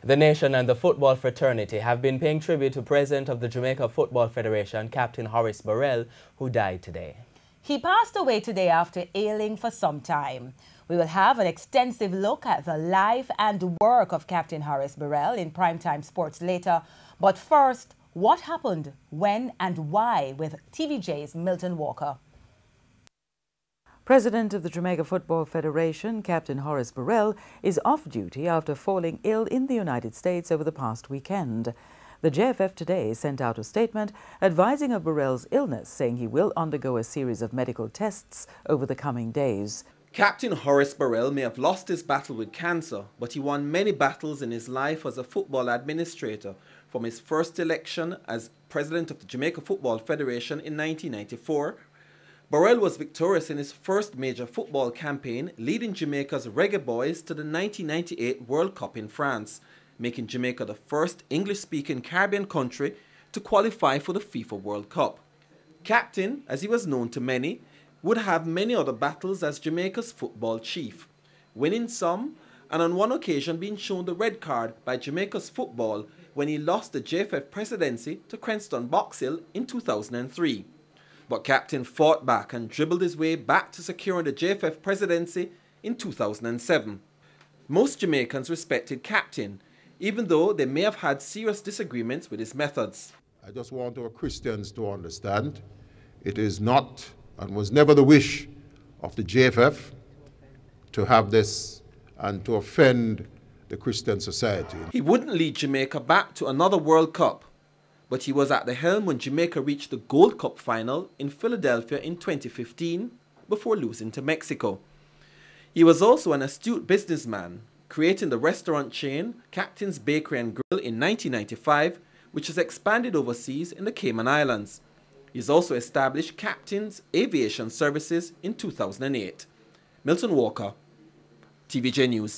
The nation and the football fraternity have been paying tribute to President of the Jamaica Football Federation, Captain Horace Burrell, who died today. He passed away today after ailing for some time. We will have an extensive look at the life and work of Captain Horace Burrell in Primetime Sports later. But first, what happened, when and why with TVJ's Milton Walker. President of the Jamaica Football Federation, Captain Horace Burrell, is off duty after falling ill in the United States over the past weekend. The JFF today sent out a statement advising of Burrell's illness, saying he will undergo a series of medical tests over the coming days. Captain Horace Burrell may have lost his battle with cancer, but he won many battles in his life as a football administrator, from his first election as President of the Jamaica Football Federation in 1994. Burrell was victorious in his first major football campaign, leading Jamaica's Reggae Boys to the 1998 World Cup in France, making Jamaica the first English-speaking Caribbean country to qualify for the FIFA World Cup. Captain, as he was known to many, would have many other battles as Jamaica's football chief, winning some, and on one occasion being shown the red card by Jamaica's football when he lost the JFF presidency to Cranston Boxill in 2003. But Captain fought back and dribbled his way back to securing the JFF presidency in 2007. Most Jamaicans respected Captain, even though they may have had serious disagreements with his methods. I just want our Christians to understand it is not and was never the wish of the JFF to have this and to offend the Christian society. He wouldn't lead Jamaica back to another World Cup, but he was at the helm when Jamaica reached the Gold Cup final in Philadelphia in 2015 before losing to Mexico. He was also an astute businessman, creating the restaurant chain Captain's Bakery and Grill in 1995, which has expanded overseas in the Cayman Islands. He's also established Captain's Aviation Services in 2008. Milton Walker, TVJ News.